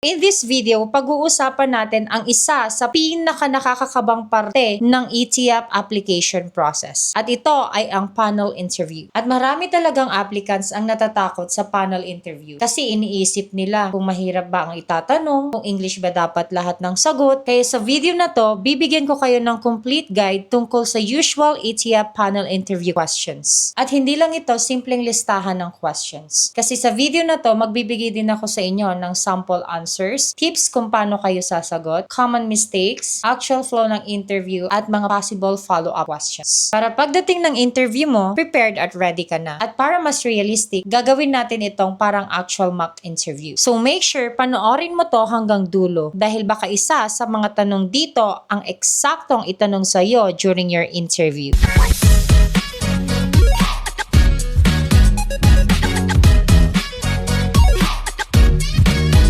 In this video, pag-uusapan natin ang isa sa pinaka-nakakakabang parte ng ETIAP application process. At ito ay ang panel interview. At marami talagang applicants ang natatakot sa panel interview kasi iniisip nila kung mahirap ba ang itatanong, kung English ba dapat lahat ng sagot. Kaya sa video na to, bibigyan ko kayo ng complete guide tungkol sa usual ETIAP panel interview questions. At hindi lang ito simpleng listahan ng questions. Kasi sa video na to, magbibigay din ako sa inyo ng sample answers, tips kung paano kayo sasagot, common mistakes, actual flow ng interview, at mga possible follow-up questions. Para pagdating ng interview mo, prepared at ready ka na. At para mas realistic, gagawin natin itong parang actual mock interview. So make sure panoorin mo to hanggang dulo dahil baka isa sa mga tanong dito ang eksaktong itanong sa iyo during your interview.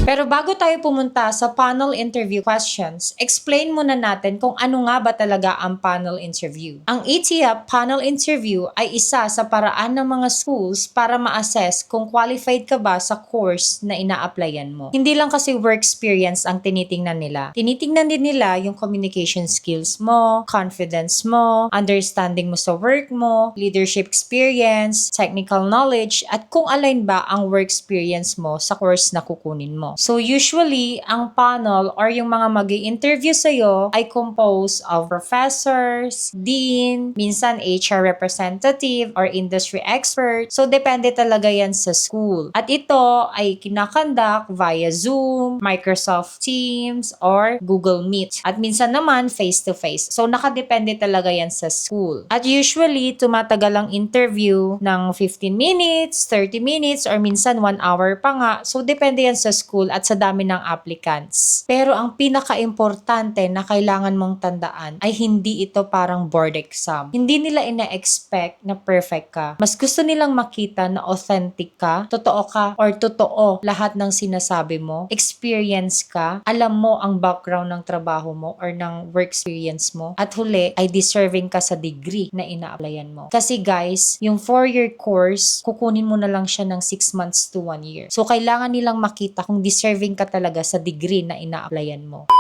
Pero bago tayo pumunta sa panel interview questions, explain muna natin kung ano nga ba talaga ang panel interview. Ang ETIAP panel interview ay isa sa paraan ng mga schools para ma-assess kung qualified ka ba sa course na ina-applyan mo. Hindi lang kasi work experience ang tinitingnan nila. Tinitingnan din nila yung communication skills mo, confidence mo, understanding mo sa work mo, leadership experience, technical knowledge, at kung align ba ang work experience mo sa course na kukunin mo. So usually, ang panel or yung mga mag-i-interview sa'yo ay composed of professors, dean, minsan HR representative or industry expert. So depende talaga yan sa school. At ito ay kinakandak via Zoom, Microsoft Teams, or Google Meet. At minsan naman face-to-face. So nakadepende talaga yan sa school. At usually, tumatagal ang interview ng 15 minutes, 30 minutes, or minsan 1 hour pa nga. So depende yan sa school at sa dami ng applicants. Pero ang pinaka-importante na kailangan mong tandaan ay hindi ito parang board exam. Hindi nila ina-expect na perfect ka. Mas gusto nilang makita na authentic ka, totoo ka, or totoo lahat ng sinasabi mo, experience ka, alam mo ang background ng trabaho mo or ng work experience mo, at huli ay deserving ka sa degree na ina-applyan mo. Kasi guys, yung 4-year course, kukunin mo na lang siya ng 6 months to 1 year. So kailangan nilang makita kung deserving ka talaga sa degree na ina-applyan mo.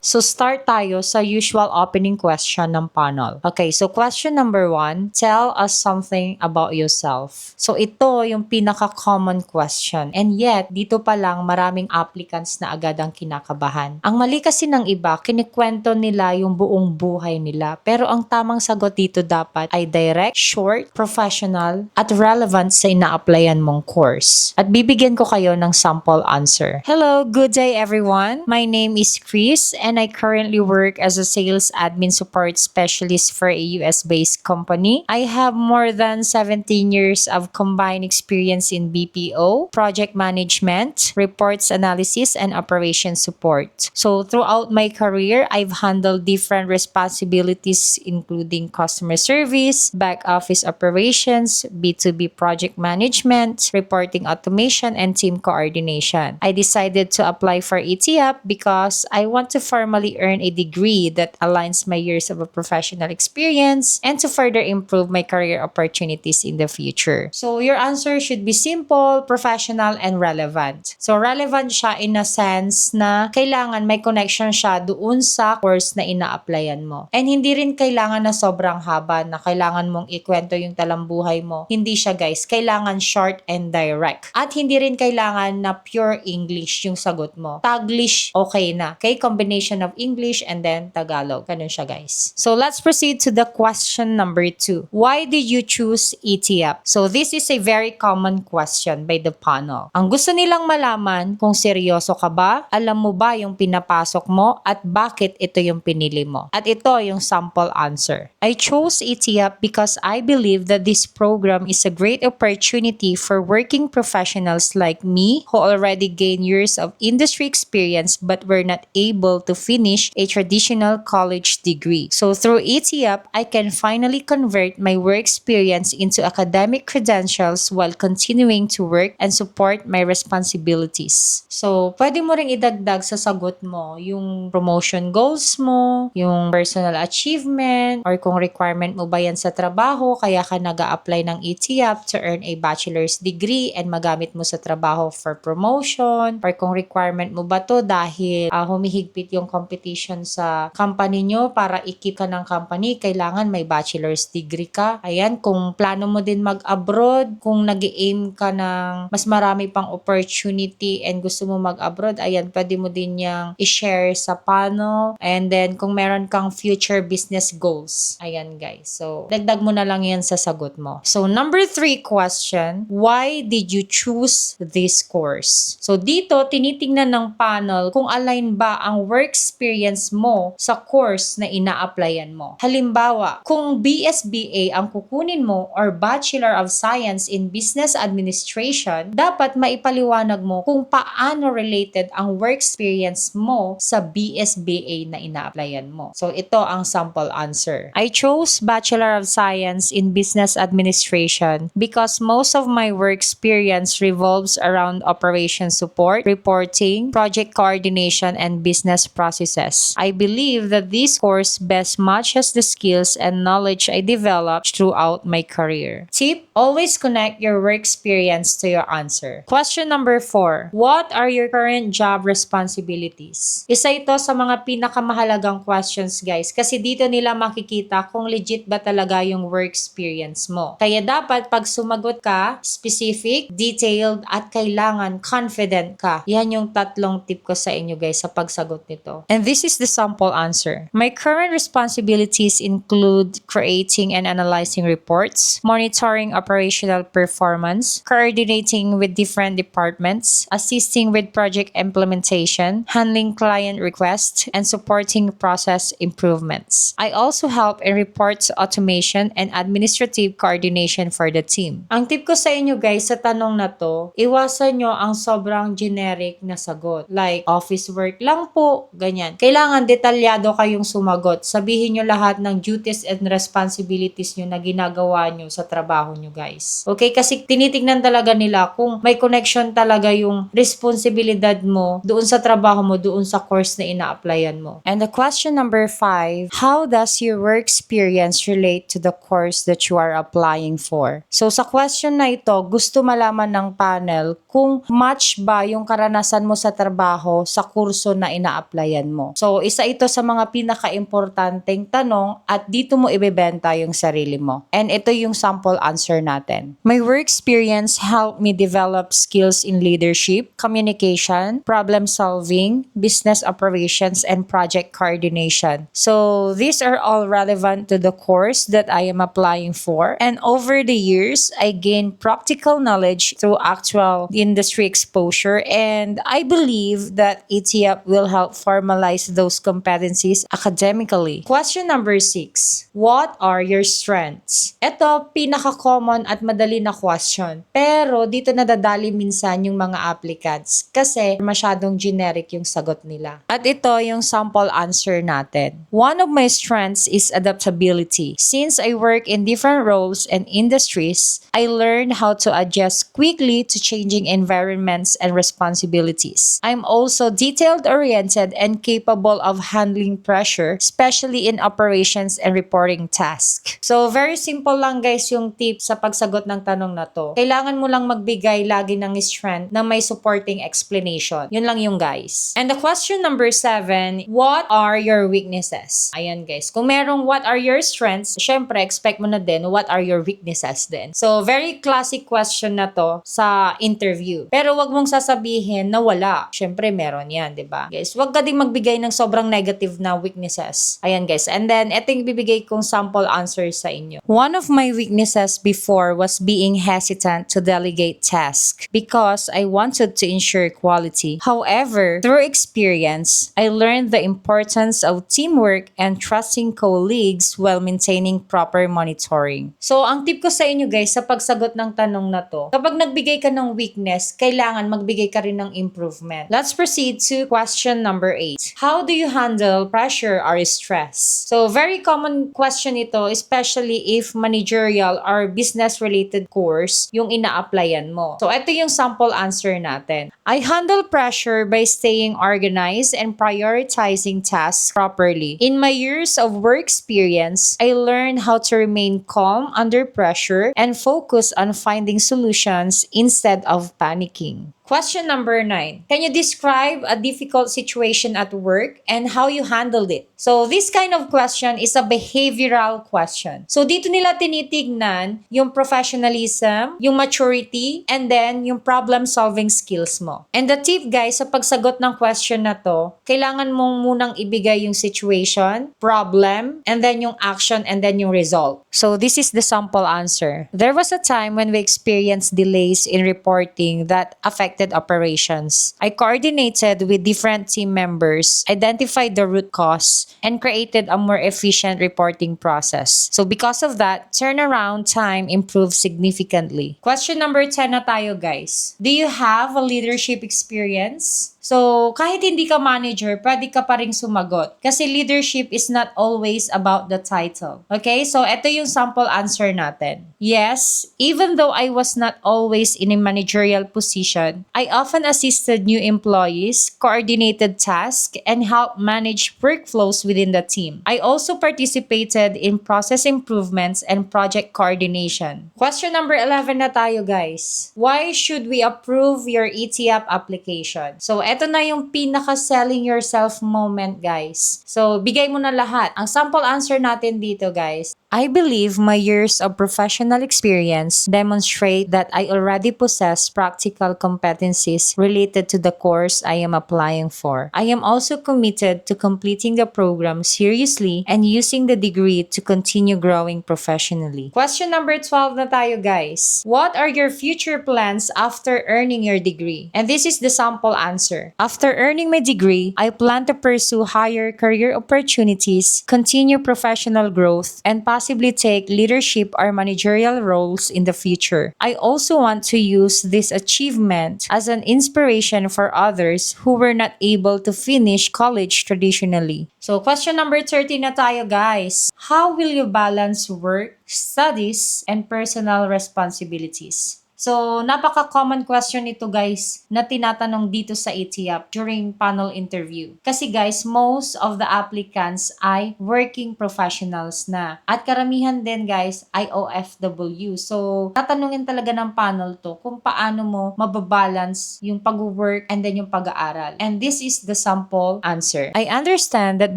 So start tayo sa usual opening question ng panel. Okay, so question number 1, tell us something about yourself. So ito yung pinaka-common question. And yet, dito pa lang maraming applicants na agad ang kinakabahan. Ang mali kasi ng iba, kinikwento nila yung buong buhay nila. Pero ang tamang sagot dito dapat ay direct, short, professional, at relevant sa ina-applyan mong course. At bibigyan ko kayo ng sample answer. Hello, good day everyone. My name is Chris and I currently work as a sales admin support specialist for a US-based company. I have more than 17 years of combined experience in BPO, project management, reports analysis, and operation support. So throughout my career, I've handled different responsibilities including customer service, back office operations, B2B project management, reporting automation, and team coordination. I decided to apply for ETIAP because I want to formally earn a degree that aligns my years of a professional experience and to further improve my career opportunities in the future. So your answer should be simple, professional, and relevant. So relevant siya in a sense na kailangan may connection siya doon sa course na ina-applyan mo. And hindi rin kailangan na sobrang haba na kailangan mong ikwento yung talambuhay mo. Hindi siya guys, kailangan short and direct. At hindi rin kailangan na pure English yung sagot mo. Taglish okay na. Okay, combination of English and then Tagalog. Ganun siya guys. So let's proceed to the question number 2. Why did you choose ETIAP? So this is a very common question by the panel. Ang gusto nilang malaman kung seryoso ka ba, alam mo ba yung pinapasok mo, at bakit ito yung pinili mo. At ito yung sample answer. I chose ETIAP because I believe that this program is a great opportunity for working professionals like me who already gained years of industry experience but were not able to finish a traditional college degree. So through ETUP, I can finally convert my work experience into academic credentials while continuing to work and support my responsibilities. So, pwede mo ring idagdag sa sagot mo yung promotion goals mo, yung personal achievement, or kung requirement mo ba yan sa trabaho, kaya ka nag-a-apply ng ETUP to earn a bachelor's degree and magamit mo sa trabaho for promotion, or kung requirement mo ba to dahil humihigpit yung competition sa company nyo para i-keep ka ng company, kailangan may bachelor's degree ka. Ayan, kung plano mo din mag-abroad, kung nag-aim ka ng mas marami pang opportunity and gusto mo mag-abroad, ayan, pwede mo din yang i-share sa panel. And then, kung meron kang future business goals, ayan guys. So, dagdag mo na lang yan sa sagot mo. So, number 3 question, why did you choose this course? So, dito, tinitingnan ng panel kung align ba ang work experience mo sa course na ina-applyan mo. Halimbawa, kung BSBA ang kukunin mo or Bachelor of Science in Business Administration, dapat maipaliwanag mo kung paano related ang work experience mo sa BSBA na ina-applyan mo. So, ito ang sample answer. I chose Bachelor of Science in Business Administration because most of my work experience revolves around operation support, reporting, project coordination, and business processes. I believe that this course best matches the skills and knowledge I developed throughout my career. Tip, always connect your work experience to your answer. Question number 4. What are your current job responsibilities? Isa ito sa mga pinakamahalagang questions, guys, kasi dito nila makikita kung legit ba talaga yung work experience mo. Kaya dapat pag sumagot ka, specific, detailed, at kailangan confident ka. Yan yung tatlong tip ko sa inyo, guys, sa pagsagot nito. And this is the sample answer. My current responsibilities include creating and analyzing reports, monitoring operational performance, coordinating with different departments, assisting with project implementation, handling client requests, and supporting process improvements. I also help in reports automation and administrative coordination for the team. Ang tip ko sa inyo, guys, sa tanong na to, iwasan nyo ang sobrang generic na sagot. Like, office work lang po, ganyan. Kailangan detalyado kayong sumagot. Sabihin nyo lahat ng duties and responsibilities nyo na ginagawa nyo sa trabaho nyo, guys. Okay? Kasi tinitignan talaga nila kung may connection talaga yung responsibilidad mo doon sa trabaho mo, doon sa course na ina-applyan mo. And the question number 5, how does your work experience relate to the course that you are applying for? So sa question na ito, gusto malaman ng panel kung match ba yung karanasan mo sa trabaho sa kurso na ina-applyan mo. So isa ito sa mga pinaka-importanteng tanong at dito mo ibebenta yung sarili mo. And ito yung sample answer natin. My work experience helped me develop skills in leadership, communication, problem solving, business operations, and project coordination. So these are all relevant to the course that I am applying for. And over the years, I gained practical knowledge through actual industry exposure, and I believe that ETUP will help formalize those competencies academically. Question number 6. What are your strengths? Ito, pinaka-common at madali na question. Pero dito nadadali minsan yung mga applicants kasi masyadong generic yung sagot nila. At ito yung sample answer natin. One of my strengths is adaptability. Since I work in different roles and industries, I learned how to adjust quickly to changing environments and responsibilities. I'm also detailed-oriented and capable of handling pressure, especially in operations and reporting tasks. So, very simple lang guys yung tip sa pagsagot ng tanong na to. Kailangan mo lang magbigay lagi ng strength na may supporting explanation. Yun lang yung guys. And the question number 7, what are your weaknesses? Ayan guys. Kung merong what are your strengths, syempre expect mo na din what are your weaknesses din. So, very classic question na to sa interview. Pero wag mong sasabihin na wala. Syempre meron yan, di ba? Guys, wag ka din magbigay ng sobrang negative na weaknesses. Ayan guys. And then, ito yung bibigay kong sample answer sa inyo. One of my weaknesses before was being hesitant to delegate tasks because I wanted to ensure quality. However, through experience, I learned the importance of teamwork and trusting colleagues while maintaining proper monitoring. So, ang tip ko sa inyo guys, sa pagsagot ng tanong na to, kapag nagbigay ka ng weakness, kailangan magbigay ka rin ng improvement. Let's proceed to question number 8. 8. How do you handle pressure or stress? So, very common question ito, especially if managerial or business-related course yung ina-applyan mo. So, ito yung sample answer natin. I handle pressure by staying organized and prioritizing tasks properly. In my years of work experience, I learned how to remain calm under pressure and focus on finding solutions instead of panicking. Question number 9. Can you describe a difficult situation at work and how you handled it? So, this kind of question is a behavioral question. So, dito nila tinitignan yung professionalism, yung maturity, and then yung problem-solving skills mo. And the tip, guys, sa pagsagot ng question na to, kailangan mong munang ibigay yung situation, problem, and then yung action, and then yung result. So, this is the sample answer. There was a time when we experienced delays in reporting that affected operations. I coordinated with different team members, identified the root cause, and created a more efficient reporting process. So because of that, turnaround time improved significantly. Question number 10 na tayo, guys. Do you have a leadership experience? So, kahit hindi ka manager, pwede ka pa rin sumagot. Kasi leadership is not always about the title. Okay? So, ito yung sample answer natin. Yes, even though I was not always in a managerial position, I often assisted new employees, coordinated tasks, and helped manage workflows within the team. I also participated in process improvements and project coordination. Question number 11 na tayo, guys. Why should we approve your ETF application? So, eto na yung pinaka-selling yourself moment, guys. So, bigay mo na lahat. Ang sample answer natin dito, guys. I believe my years of professional experience demonstrate that I already possess practical competencies related to the course I am applying for. I am also committed to completing the program seriously and using the degree to continue growing professionally. Question number 12 na tayo, guys. What are your future plans after earning your degree? And this is the sample answer. After earning my degree, I plan to pursue higher career opportunities, continue professional growth, and possibly take leadership or managerial roles in the future. I also want to use this achievement as an inspiration for others who were not able to finish college traditionally. So, question number 13 na tayo, guys. How will you balance work, studies, and personal responsibilities? So, napaka-common question ito, guys, na tinatanong dito sa ETF during panel interview. Kasi, guys, most of the applicants ay working professionals na. At karamihan din, guys, ay OFW. So, tatanungin talaga ng panel to kung paano mo mababalance yung pag-work and then yung pag-aaral. And this is the sample answer. I understand that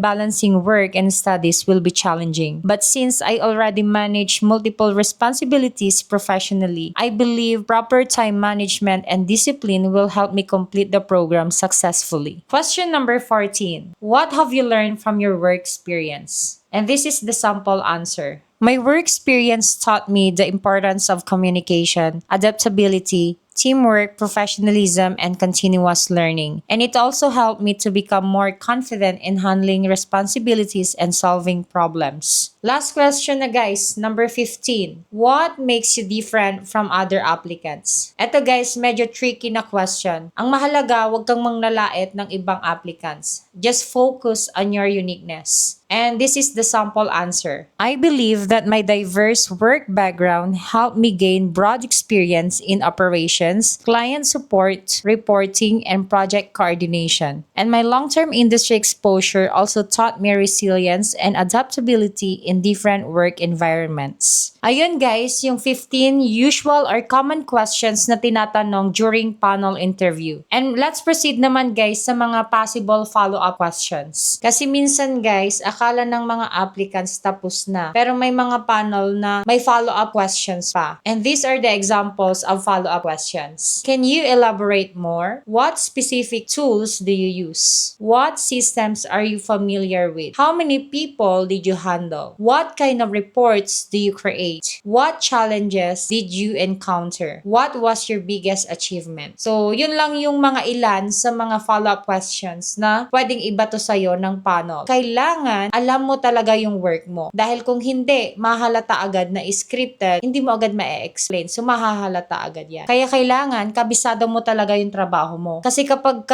balancing work and studies will be challenging. But since I already manage multiple responsibilities professionally, I believe proper time management and discipline will help me complete the program successfully. Question number 14. What have you learned from your work experience? And this is the sample answer. My work experience taught me the importance of communication, adaptability, teamwork, professionalism, and continuous learning. And it also helped me to become more confident in handling responsibilities and solving problems. Last question na, guys, number 15. What makes you different from other applicants? Ito, guys, medyo tricky na question. Ang mahalaga, huwag kang mangnalait ng ibang applicants. Just focus on your uniqueness. And this is the sample answer. I believe that my diverse work background helped me gain broad experience in operations, client support, reporting, and project coordination. And my long-term industry exposure also taught me resilience and adaptability in different work environments. Ayun, guys, yung 15 usual or common questions na tinatanong during panel interview. And let's proceed naman, guys, sa mga possible follow-up questions. Kasi minsan, guys, akala ng mga applicants tapos na. Pero may mga panel na may follow-up questions pa. And these are the examples of follow-up questions. Can you elaborate more? What specific tools do you use? What systems are you familiar with? How many people did you handle? What kind of reports do you create? What challenges did you encounter? What was your biggest achievement? So, yun lang yung mga ilan sa mga follow-up questions na pwedeng ibato sa'yo ng panel. Kailangan kailangan alam mo talaga yung work mo. Dahil kung hindi, mahalata agad na scripted, hindi mo agad ma-explain. So, mahahalata agad yan. Kaya kailangan, kabisado mo talaga yung trabaho mo. Kasi kapag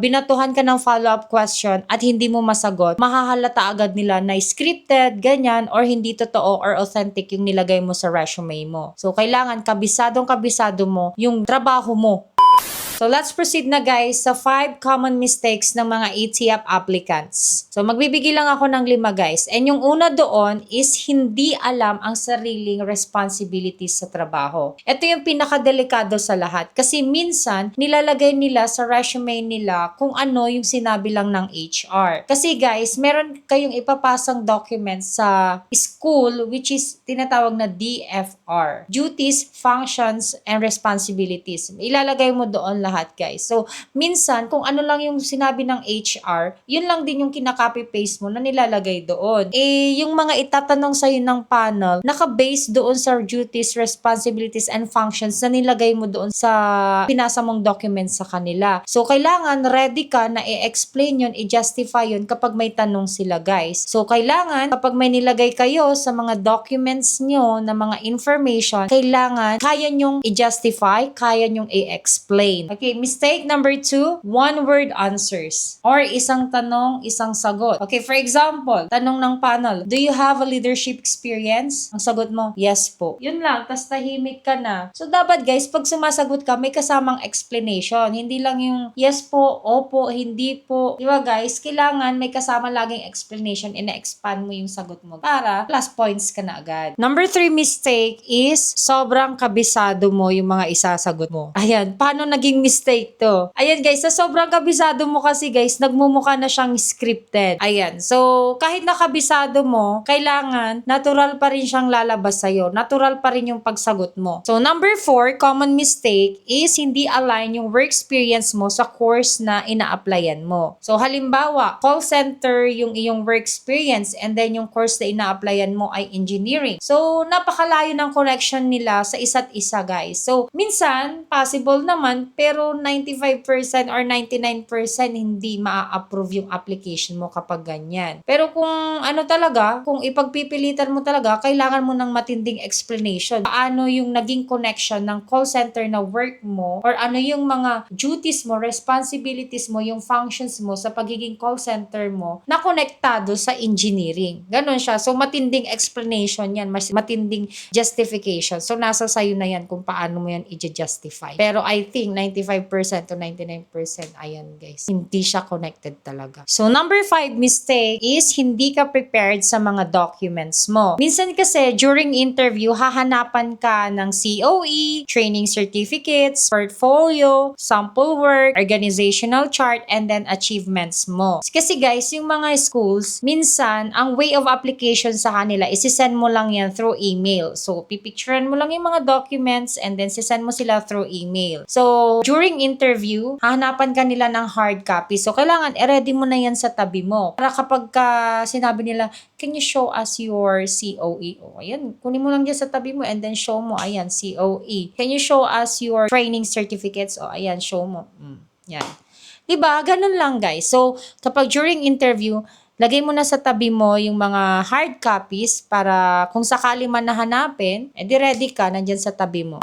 binatuhan ka ng follow-up question at hindi mo masagot, mahahalata agad nila na scripted, ganyan, or hindi totoo or authentic yung nilagay mo sa resume mo. So, kailangan kabisado mo yung trabaho mo. So, let's proceed na guys sa 5 common mistakes ng mga ATF applicants. So, magbibigay lang ako ng 5 guys. And yung una doon is hindi alam ang sariling responsibilities sa trabaho. Ito yung pinakadelikado sa lahat. Kasi minsan, nilalagay nila sa resume nila kung ano yung sinabi lang ng HR. Kasi guys, meron kayong ipapasang documents sa school which is tinatawag na DFR. Duties, Functions, and Responsibilities. Ilalagay mo doon lahat guys. So, minsan, kung ano lang yung sinabi ng HR, yun lang din yung kinaka-copy-paste mo na nilalagay doon. Yung mga itatanong sa'yo ng panel, naka-base doon sa duties, responsibilities, and functions na nilagay mo doon sa pinasa mong documents sa kanila. So, kailangan ready ka na i-explain yun, i-justify yun kapag may tanong sila guys. So, kailangan kapag may nilagay kayo sa mga documents nyo na mga information, kailangan kaya nyong i-justify, kaya nyong i-explain. Okay, mistake number 2, one-word answers. Or isang tanong, isang sagot. Okay, for example, tanong ng panel, do you have a leadership experience? Ang sagot mo, yes po. Yun lang, tas tahimik ka na. So, dapat guys, pag sumasagot ka, may kasamang explanation. Hindi lang yung yes po, opo, hindi po. Di ba guys, kailangan may kasama laging explanation and na-expand mo yung sagot mo para plus points ka na agad. Number 3 mistake is sobrang kabisado mo yung mga isasagot mo. Ayan, paano naging mistake to? Ayan guys, sa sobrang kabisado mo kasi guys, nagmumukha na siyang scripted. Ayan, so kahit nakabisado mo, kailangan natural pa rin siyang lalabas sa'yo. Natural pa rin yung pagsagot mo. So number 4, common mistake is hindi align yung work experience mo sa course na ina-applyan mo. So halimbawa, call center yung iyong work experience and then yung course na ina-applyan mo ay engineering. So napakalayo ng connection nila sa isa't isa guys. So minsan, possible naman, pero 95% or 99% hindi ma-approve yung application mo kapag ganyan. Pero kung ano talaga, kung ipagpipilitan mo talaga, kailangan mo ng matinding explanation. Paano yung naging connection ng call center na work mo or ano yung mga duties mo, responsibilities mo, yung functions mo sa pagiging call center mo na konektado sa engineering. Ganon siya. So, matinding explanation yan, mas matinding justification. So, nasa sayo na yan kung paano mo yan i-justify. Pero I think 95% to 99%, ayan guys, hindi siya connected talaga. So, number 5 mistake is hindi ka prepared sa mga documents mo. Minsan kasi, during interview, hahanapan ka ng COE, training certificates, portfolio, sample work, organizational chart, and then achievements mo. Kasi guys, yung mga schools, minsan, ang way of application sa kanila is send mo lang yan through email. So, pipicturean mo lang yung mga documents and then send mo sila through email. So, during interview, hahanapan ka nila ng hard copy. So, kailangan i-ready mo na yan sa tabi mo. Para kapag sinabi nila, can you show us your COE? O, ayan, kunin mo lang dyan sa tabi mo and then show mo, ayan, COE. Can you show us your training certificates? O, ayan, show mo. Yan. Diba? Ganun lang, guys. So, kapag during interview, lagay mo na sa tabi mo yung mga hard copies para kung sakali man nahanapin, edi ready ka, nandyan sa tabi mo.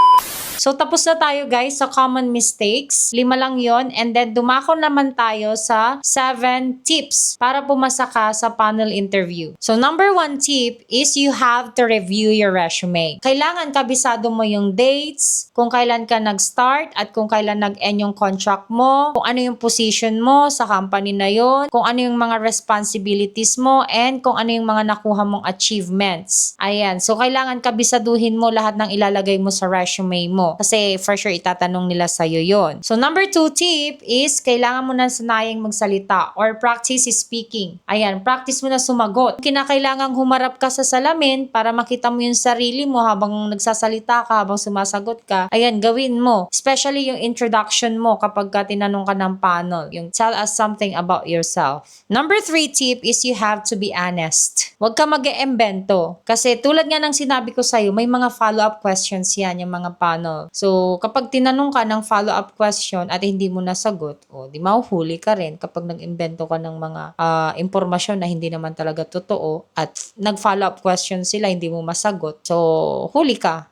So, tapos na tayo guys sa common mistakes. 5 lang yon. And then, dumako naman tayo sa 7 tips para pumasa ka sa panel interview. So, number 1 tip is you have to review your resume. Kailangan kabisado mo yung dates, kung kailan ka nag-start at kung kailan nag-end yung contract mo, kung ano yung position mo sa company na yon, kung ano yung mga responsibilities mo, and kung ano yung mga nakuha mong achievements. Ayan. So, kailangan kabisaduhin mo lahat ng ilalagay mo sa resume mo. Kasi for sure itatanong nila sa'yo yon. So number 2 tip is kailangan mo na sanayang magsalita or practice speaking. Ayan, practice mo na sumagot. Kinakailangang humarap ka sa salamin para makita mo yung sarili mo habang nagsasalita ka, habang sumasagot ka. Ayan, gawin mo. Especially yung introduction mo kapag tinanong ka ng panel. Yung tell us something about yourself. Number 3 tip is you have to be honest. Huwag ka mag-iimbento. Kasi tulad nga ng sinabi ko sa'yo, may mga follow-up questions yan, yung mga panel. So, kapag tinanong ka ng follow-up question at hindi mo nasagot, di mahuhuli ka rin kapag nag-imbento ka ng mga impormasyon na hindi naman talaga totoo at nag-follow-up question sila, hindi mo masagot. So, huli ka.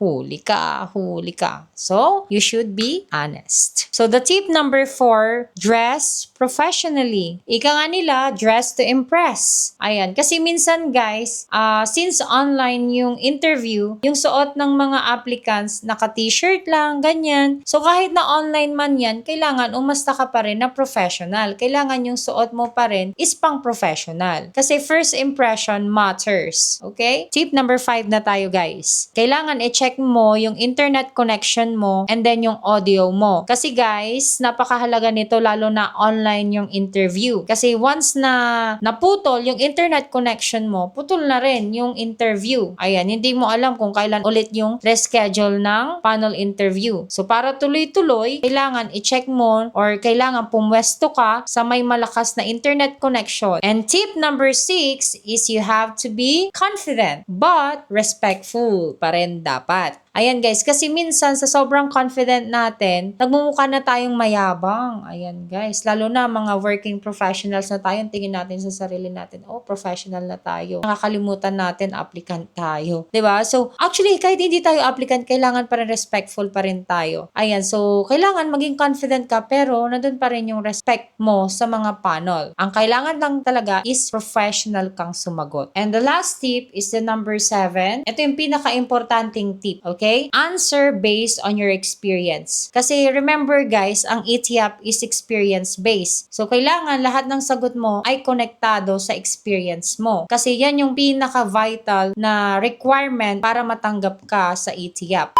So, you should be honest. So, the tip number 4, dress professionally. Ika nga nila, dress to impress. Ayan. Kasi minsan guys, since online yung interview, yung suot ng mga applicants, naka-t-shirt lang, ganyan. So, kahit na online man yan, kailangan umasta ka pa rin na professional. Kailangan yung suot mo pa rin is pang professional. Kasi first impression matters. Okay? Tip number 5 na tayo guys. Kailangan i-check mo yung internet connection mo and then yung audio mo. Kasi guys, napakahalaga nito lalo na online yung interview. Kasi once na naputol yung internet connection mo, putol na rin yung interview. Ayan, hindi mo alam kung kailan ulit yung reschedule ng panel interview. So, para tuloy-tuloy, kailangan i-check mo or kailangan pumwesto ka sa may malakas na internet connection. And tip number 6 is you have to be confident but respectful pa rin dapat. Ayan guys, kasi minsan sa sobrang confident natin, nagmumukha na tayong mayabang. Ayan guys, lalo na mga working professionals na tayo, tingin natin sa sarili natin, professional na tayo. Nakakalimutan natin, applicant tayo. 'Di ba? So, actually, kahit hindi tayo applicant, kailangan pa rin respectful pa rin tayo. Ayan, so, kailangan maging confident ka, pero nandun pa rin yung respect mo sa mga panel. Ang kailangan lang talaga is professional kang sumagot. And the last tip is the number 7. Ito yung pinaka-importanting tip, okay? Answer based on your experience. Kasi remember guys, ang ETAP is experience-based. So, kailangan lahat ng sagot mo ay konektado sa experience mo. Kasi yan yung pinaka-vital na requirement para matanggap ka sa ETAP.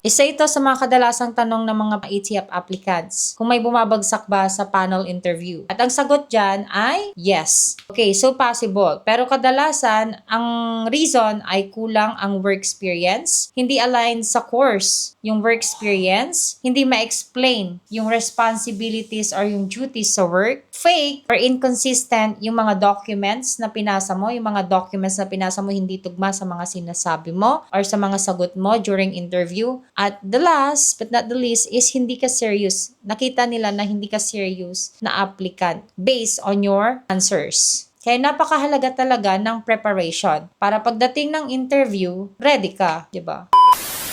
Isa ito sa mga kadalasang tanong ng mga ETAP applicants kung may bumabagsak ba sa panel interview. At ang sagot dyan ay yes. Okay, so possible. Pero kadalasan, ang reason ay kulang ang work experience, hindi aligned sa course yung work experience, hindi ma-explain yung responsibilities or yung duties sa work, fake or inconsistent yung mga documents na pinasa mo, hindi tugma sa mga sinasabi mo or sa mga sagot mo during interview. At the last but not the least is hindi ka serious. Nakita nila na hindi ka serious na applicant based on your answers. Kaya napakahalaga talaga ng preparation para pagdating ng interview, ready ka, 'di ba?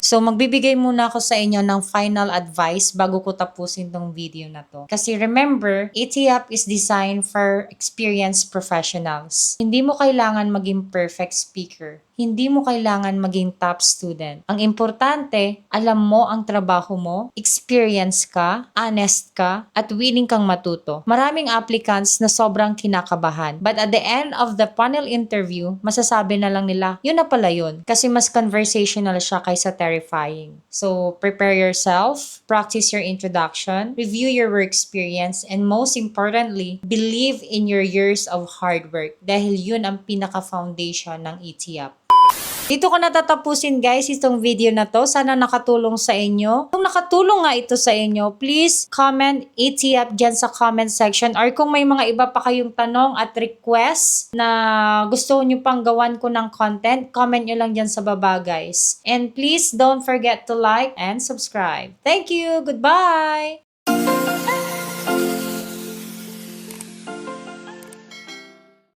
So, magbibigay muna ako sa inyo ng final advice bago ko tapusin tong video na to. Kasi remember, ETAP is designed for experienced professionals. Hindi mo kailangan maging perfect speaker. Hindi mo kailangan maging top student. Ang importante, alam mo ang trabaho mo, experience ka, honest ka, at willing kang matuto. Maraming applicants na sobrang kinakabahan. But at the end of the panel interview, masasabi na lang nila, yun na pala yun. Kasi mas conversational siya kaysa terrifying. So, prepare yourself, practice your introduction, review your work experience, and most importantly, believe in your years of hard work. Dahil yun ang pinaka-foundation ng ETAP. Dito ko natatapusin guys itong video na to. Sana nakatulong sa inyo. Kung nakatulong nga ito sa inyo, please comment ETAP dyan sa comment section. Or kung may mga iba pa kayong tanong at request na gusto nyo pang gawan ko ng content, comment nyo lang dyan sa baba guys. And please don't forget to like and subscribe. Thank you! Goodbye!